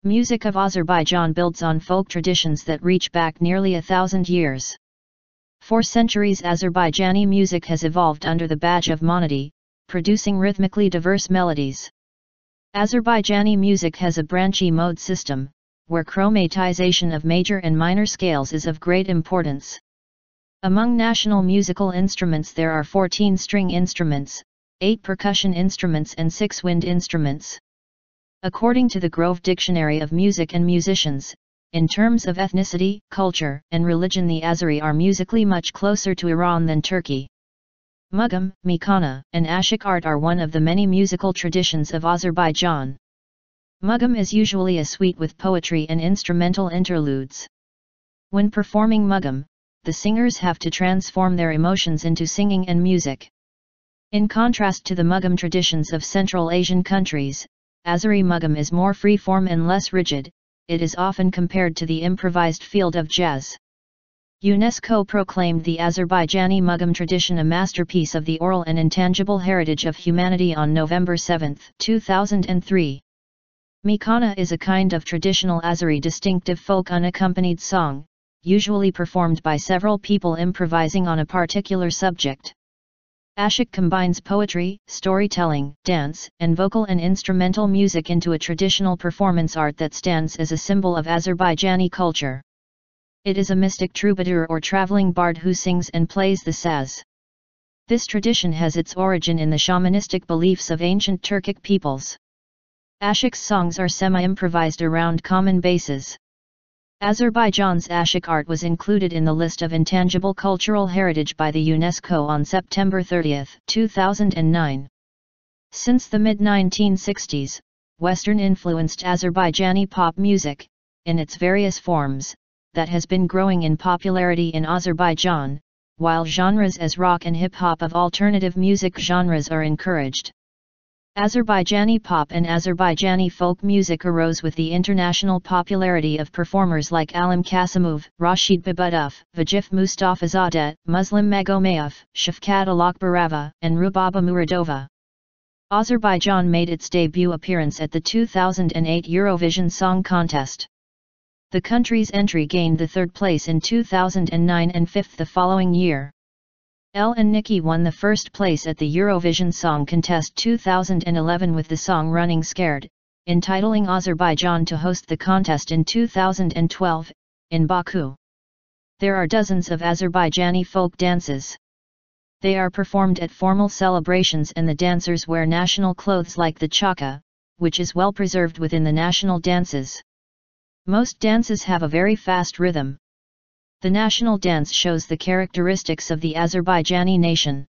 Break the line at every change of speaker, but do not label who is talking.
Music of Azerbaijan builds on folk traditions that reach back nearly 1,000 years. For centuries Azerbaijani music has evolved under the badge of monody, producing rhythmically diverse melodies. Azerbaijani music has a branchy mode system, where chromatization of major and minor scales is of great importance. Among national musical instruments there are 14 string instruments, 8 percussion instruments and 6 wind instruments. According to the Grove Dictionary of Music and Musicians, in terms of ethnicity, culture, and religion the Azeri are musically much closer to Iran than Turkey. Mugham, Meykhana, and ashiq art are one of the many musical traditions of Azerbaijan. Mugham is usually a suite with poetry and instrumental interludes. When performing Mugham, the singers have to transform their emotions into singing and music. In contrast to the Mugham traditions of Central Asian countries, Azeri Mugham is more free-form and less rigid. It is often compared to the improvised field of jazz. UNESCO proclaimed the Azerbaijani Mugham tradition a masterpiece of the oral and intangible heritage of humanity on November 7, 2003. Meykhana is a kind of traditional Azeri distinctive folk unaccompanied song, usually performed by several people improvising on a particular subject. Ashiq combines poetry, storytelling, dance, and vocal and instrumental music into a traditional performance art that stands as a symbol of Azerbaijani culture. It is a mystic troubadour or traveling bard who sings and plays the saz. This tradition has its origin in the shamanistic beliefs of ancient Turkic peoples. Ashiq's songs are semi-improvised around common bases. Azerbaijan's ashiq art was included in the list of intangible cultural heritage by the UNESCO on September 30, 2009. Since the mid-1960s, Western-influenced Azerbaijani pop music, in its various forms, that has been growing in popularity in Azerbaijan, while genres as rock and hip-hop of alternative music genres are encouraged. Azerbaijani pop and Azerbaijani folk music arose with the international popularity of performers like Alim Kasimov, Rashid Babutov, Vajif Mustafazadeh, Muslim Magomayev, Shafkat Alakbarava, and Rubaba Muradova. Azerbaijan made its debut appearance at the 2008 Eurovision Song Contest. The country's entry gained the third place in 2009 and fifth the following year. El and Nikki won the first place at the Eurovision Song Contest 2011 with the song Running Scared, entitling Azerbaijan to host the contest in 2012, in Baku. There are dozens of Azerbaijani folk dances. They are performed at formal celebrations and the dancers wear national clothes like the chaka, which is well preserved within the national dances. Most dances have a very fast rhythm. The national dance shows the characteristics of the Azerbaijani nation.